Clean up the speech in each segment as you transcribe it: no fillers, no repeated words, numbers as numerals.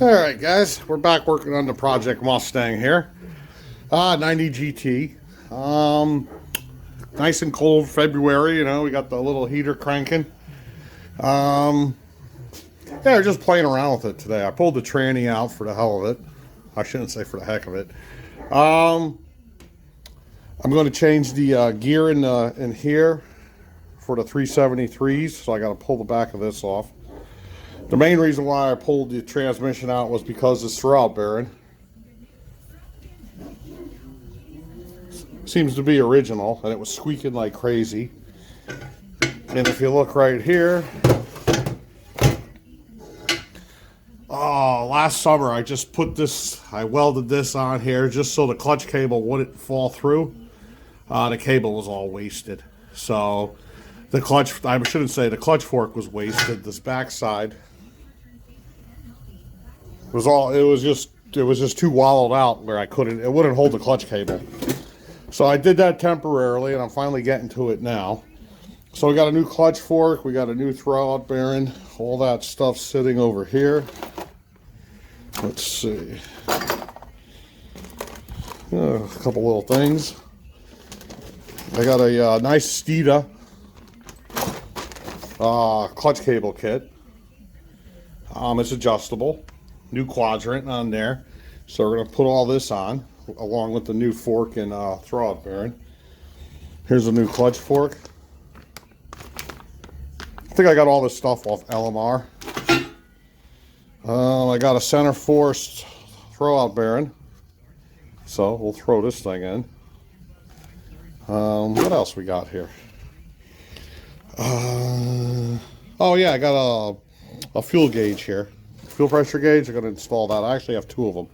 Alright guys, we're back working on the Project Mustang here. 90 GT. Nice and cold February, you know, we got the little heater cranking. Yeah, we're just playing around with it today. I pulled the tranny out for the hell of it. I shouldn't say for the heck of it. I'm going to change the gear in here for the 373s, so I got to pull the back of this off. The main reason why I pulled the transmission out was because this throwout bearing seems to be original, and it was squeaking like crazy. And if you look right here, last summer I just put this, I welded this on here just so the clutch cable wouldn't fall through. The cable was all wasted, so the clutch, I shouldn't say the clutch fork was wasted. This backside was all, it was just too wallowed out where it wouldn't hold the clutch cable. So I did that temporarily, and I'm finally getting to it now. So we got a new clutch fork, we got a new throwout bearing, all that stuff sitting over here. Let's see. A couple little things. I got a nice Steeda clutch cable kit. It's adjustable. New quadrant on there. So we're going to put all this on, along with the new fork and throwout bearing. Here's a new clutch fork. I think I got all this stuff off LMR. I got a center forced throwout bearing. So we'll throw this thing in. What else we got here? Oh yeah, I got a fuel gauge here. Fuel pressure gauge. I'm going to install that. I actually have two of them.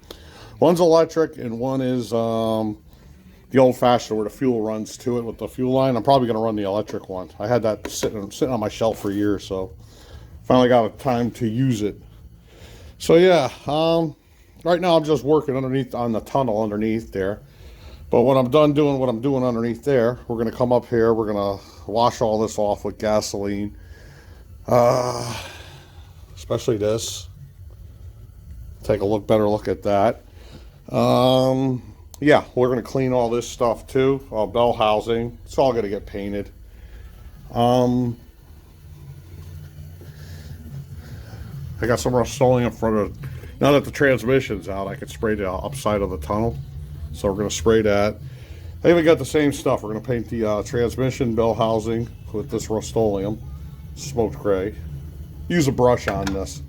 One's electric and one is the old-fashioned where the fuel runs to it with the fuel line. I'm probably going to run the electric one. I had that sitting on my shelf for years, so finally got a time to use it. So yeah, right now I'm just working underneath on the tunnel underneath there. But when I'm done doing what I'm doing underneath there, we're going to come up here. We're going to wash all this off with gasoline, especially this. Take a better look at that. Yeah, we're going to clean all this stuff too. Bell housing. It's all going to get painted. I got some Rust-Oleum in front of. Now that the transmission's out, I could spray the upside of the tunnel. So we're going to spray that. I even got the same stuff. We're going to paint the transmission bell housing with this Rust-Oleum, smoked gray. Use a brush on this.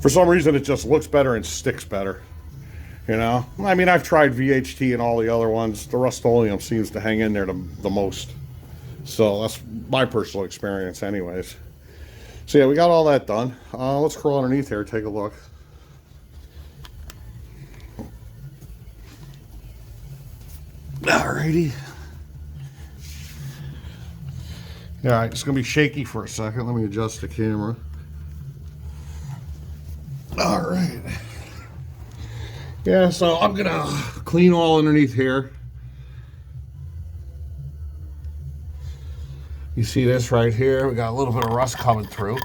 For some reason, it just looks better and sticks better. You know? I mean, I've tried VHT and all the other ones. The Rust-Oleum seems to hang in there the most. So that's my personal experience anyways. So yeah, we got all that done. Let's crawl underneath here, take a look. Alrighty. Alright, it's going to be shaky for a second. Let me adjust the camera. Alright. Yeah, so I'm going to clean all underneath here. You see this right here? We got a little bit of rust coming through.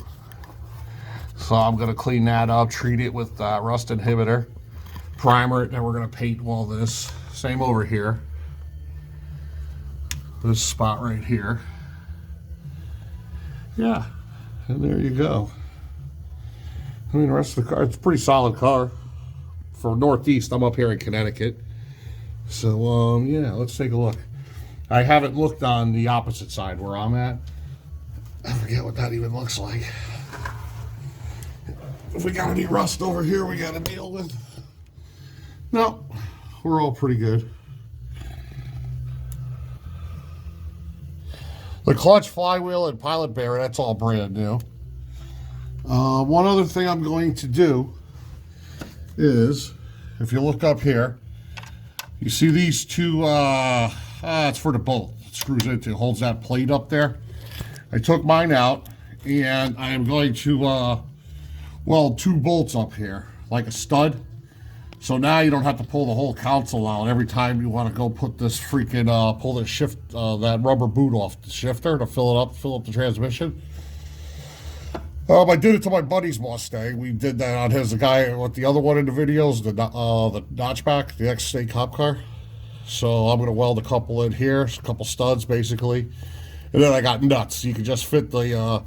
So I'm going to clean that up, treat it with rust inhibitor, primer it, and then we're going to paint all this. Same over here. This spot right here. Yeah, and there you go. I mean, the rest of the car, it's a pretty solid car. For Northeast, I'm up here in Connecticut. So, yeah, let's take a look. I haven't looked on the opposite side where I'm at. I forget what that even looks like. If we got any rust over here we got to deal with. No, we're all pretty good. The clutch, flywheel, and pilot bearing, that's all brand new. One other thing I'm going to do is, if you look up here, you see these two, it's for the bolt. It screws into, holds that plate up there. I took mine out, and I am going to weld two bolts up here, like a stud. So now you don't have to pull the whole console out every time you want to go put this freaking, pull the that rubber boot off the shifter to fill up the transmission. I did it to my buddy's Mustang. We did that on his, the guy with the other one in the videos, the notchback, the ex-state cop car. So I'm going to weld a couple in here, a couple studs basically. And then I got nuts. You can just fit the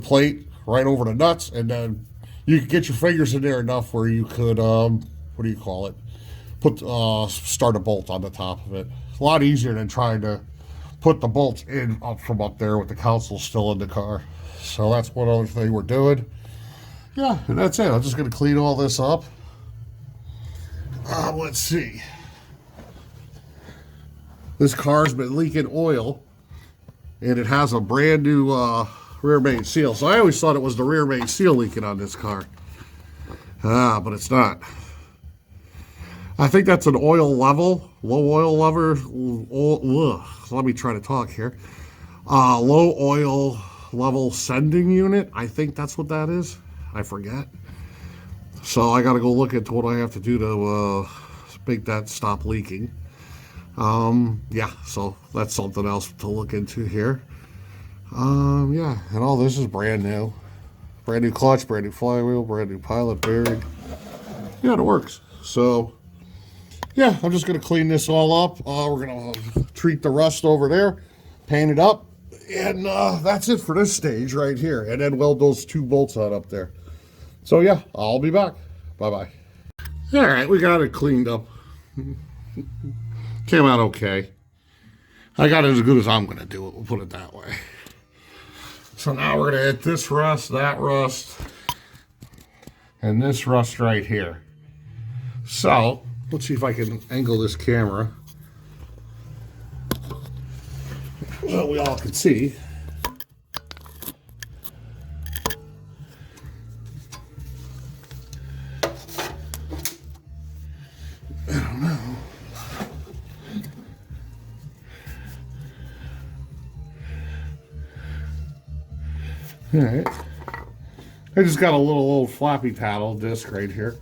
plate right over the nuts, and then you can get your fingers in there enough where you could, what do you call it? Put start a bolt on the top of it. A lot easier than trying to put the bolts in up from up there with the console still in the car. So that's one other thing we're doing. Yeah, and that's it. I'm just going to clean all this up. Let's see. This car's been leaking oil, and it has a brand new rear main seal. So I always thought it was the rear main seal leaking on this car. But it's not. I think that's an oil level, low oil lever. Let me try to talk here. Low oil level sending unit. I think that's what that is. I forget. So I got to go look into what I have to do to make that stop leaking. Yeah, so that's something else to look into here. Yeah, and all this is brand new. Brand new clutch, brand new flywheel, brand new pilot bearing. Yeah, it works. So, yeah, I'm just going to clean this all up. We're going to treat the rust over there, paint it up, and that's it for this stage right here. And then weld those 2 bolts on up there. So, yeah, I'll be back. Bye-bye. All right, we got it cleaned up. Came out okay. I got it as good as I'm going to do it, we'll put it that way. So now we're going to hit this rust, that rust, and this rust right here. So, let's see if I can angle this camera so we all can see. I don't know. All right. I just got a little old floppy paddle disc right here.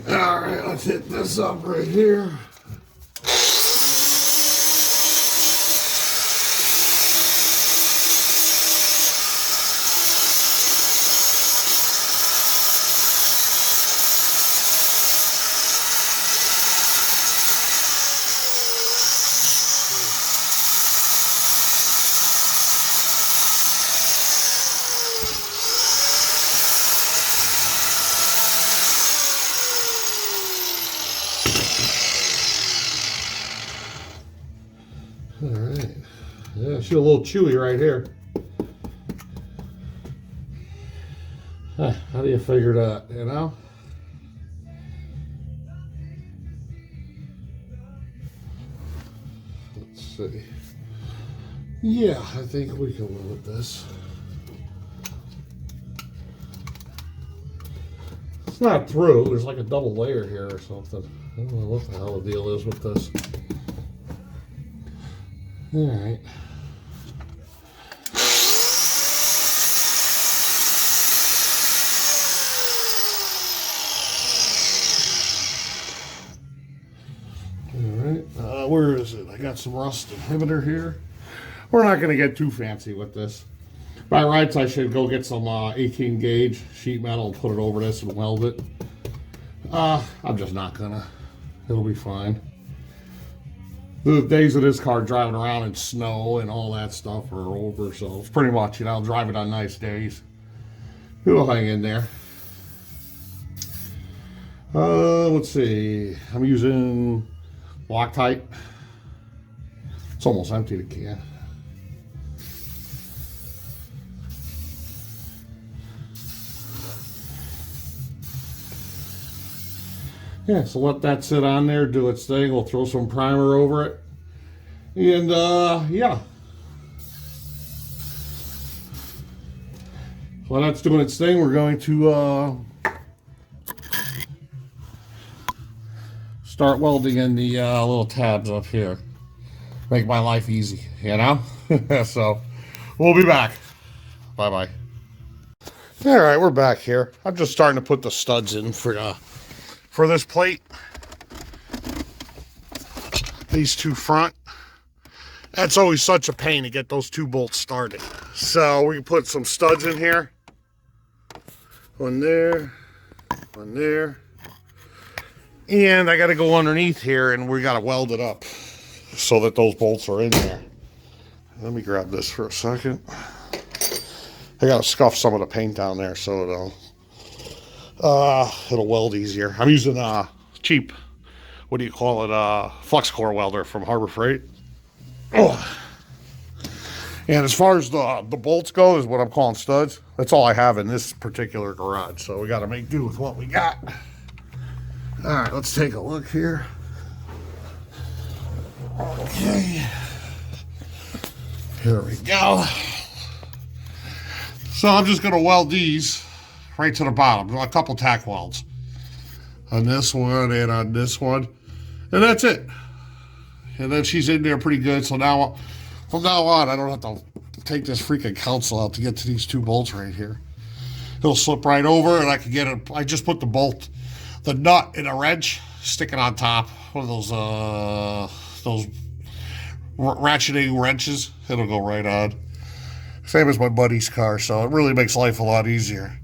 All right, let's hit this up right here. All right. Yeah, she's a little chewy right here. How do you figure that, you know? Let's see. Yeah, I think we can live with this. It's not through. There's like a double layer here or something. I don't know what the hell the deal is with this. All right. Where is it? I got some rust inhibitor here. We're not going to get too fancy with this. By rights, I should go get some 18 gauge sheet metal and put it over this and weld it. I'm just not gonna. It'll be fine. The days of this car driving around in snow and all that stuff are over, so it's pretty much, you know, I'll drive it on nice days. It'll hang in there. Let's see. I'm using Loctite. It's almost empty, the can. Yeah, so let that sit on there, do its thing. We'll throw some primer over it. And yeah. While that's doing its thing, we're going to start welding in the little tabs up here. Make my life easy, you know? So, we'll be back. Bye-bye. All right, we're back here. I'm just starting to put the studs in for this plate. These two front. That's always such a pain to get those two bolts started. So we can put some studs in here. One there, one there. And I got to go underneath here and we got to weld it up so that those bolts are in there. Let me grab this for a second. I got to scuff some of the paint down there so it'll weld easier. I'm using cheap, what do you call it, flux core welder from Harbor Freight. Oh. And as far as the bolts go, is what I'm calling studs. That's all I have in this particular garage. So we got to make do with what we got. All right, let's take a look here. Okay. Here we go. So I'm just going to weld these right to the bottom. A couple tack welds on this one and on this one. And that's it. And then she's in there pretty good. So now, from now on, I don't have to take this freaking console out to get to these two bolts right here. It'll slip right over and I can get it. I just put the nut in a wrench, stick it on top. One of those ratcheting wrenches. It'll go right on. Same as my buddy's car, so it really makes life a lot easier.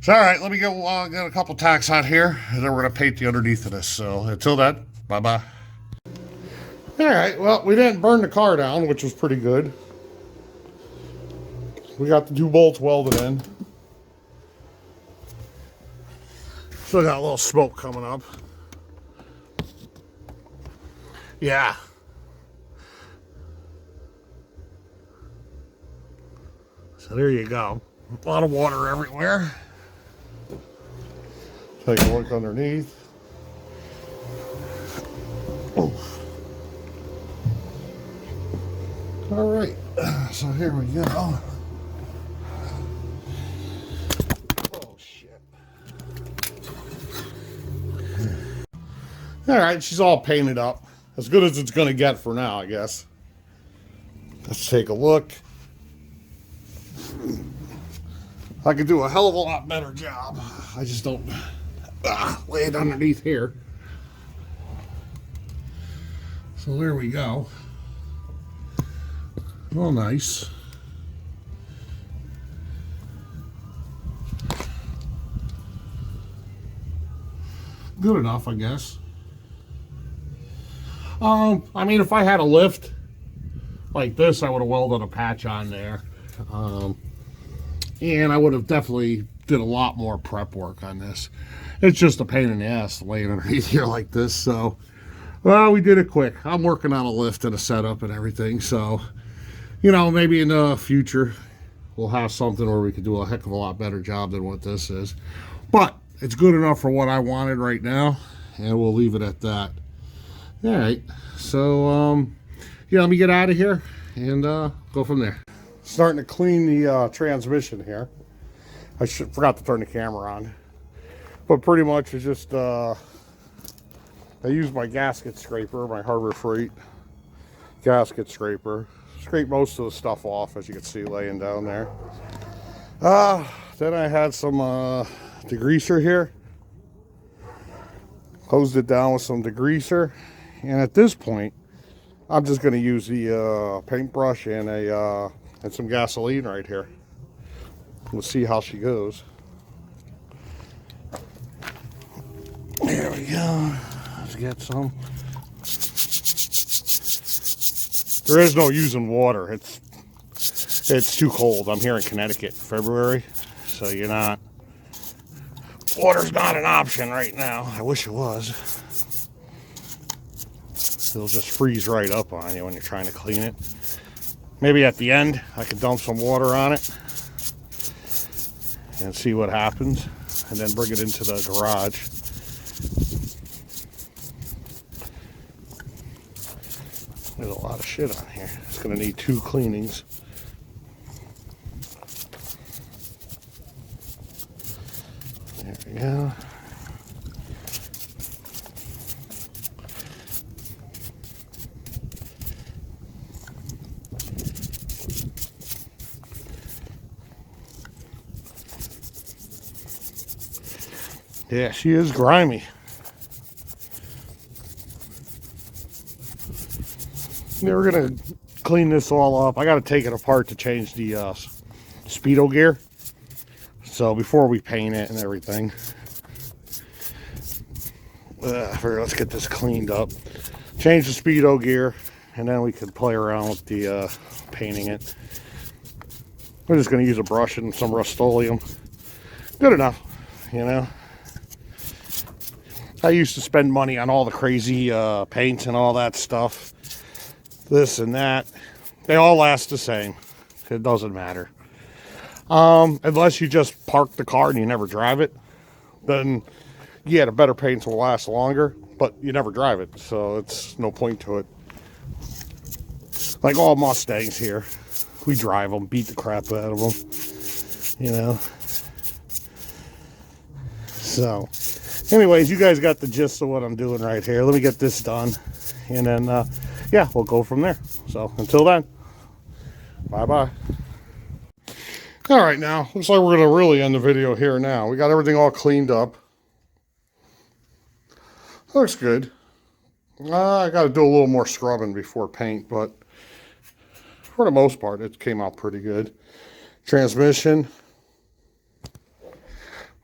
So, all right, let me get a couple tacks on here, and then we're going to paint the underneath of this. So, until then, bye-bye. All right, well, we didn't burn the car down, which was pretty good. We got the two bolts welded in. Still got a little smoke coming up. Yeah. So there you go. A lot of water everywhere. Take a look underneath. Oh. All right. So here we go. Oh, shit. All right, she's all painted up. As good as it's going to get for now, I guess. Let's take a look. I could do a hell of a lot better job. I just don't lay it underneath here. So there we go. Oh, nice. Good enough, I guess. I mean, if I had a lift like this, I would have welded a patch on there. And I would have definitely did a lot more prep work on this. It's just a pain in the ass laying underneath here like this. So, well, we did it quick. I'm working on a lift and a setup and everything. So, you know, maybe in the future we'll have something where we could do a heck of a lot better job than what this is. But it's good enough for what I wanted right now. And we'll leave it at that. All right. So, yeah, let me get out of here and go from there. Starting to clean the transmission here. I forgot to turn the camera on. But pretty much it's just, I use my gasket scraper, my Harbor Freight gasket scraper. Scrape most of the stuff off, as you can see laying down there. Then I had some degreaser here. Hosed it down with some degreaser. And at this point, I'm just going to use the paintbrush and some gasoline right here. We'll see how she goes. There we go. Let's get some. There is no using water. It's too cold. I'm here in Connecticut in February, so you're not. Water's not an option right now. I wish it was. It'll just freeze right up on you when you're trying to clean it. Maybe at the end I could dump some water on it and see what happens, and then bring it into the garage shit on here. It's going to need 2 cleanings. There we go. Yeah, she is grimy. We're gonna clean this all up. I gotta take it apart to change the speedo gear. So before we paint it and everything, let's get this cleaned up. Change the speedo gear, and then we can play around with the painting it. We're just gonna use a brush and some Rust-Oleum. Good enough, you know. I used to spend money on all the crazy paints and all that stuff. This and that. They all last the same. It doesn't matter. Unless you just park the car and you never drive it. Then, yeah, the better paints will last longer. But you never drive it. So it's no point to it. Like all Mustangs here. We drive them. Beat the crap out of them. You know. So, anyways, you guys got the gist of what I'm doing right here. Let me get this done. And then, yeah, we'll go from there. So, until then, bye-bye. All right, now, looks like we're going to really end the video here now. We got everything all cleaned up. Looks good. I got to do a little more scrubbing before paint, but for the most part, it came out pretty good. Transmission.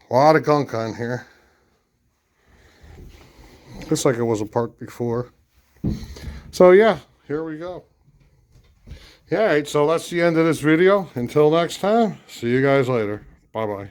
A lot of gunk on here. Looks like it was a part before. So yeah, here we go. Yeah, all right, so that's the end of this video. Until next time, see you guys later. Bye-bye.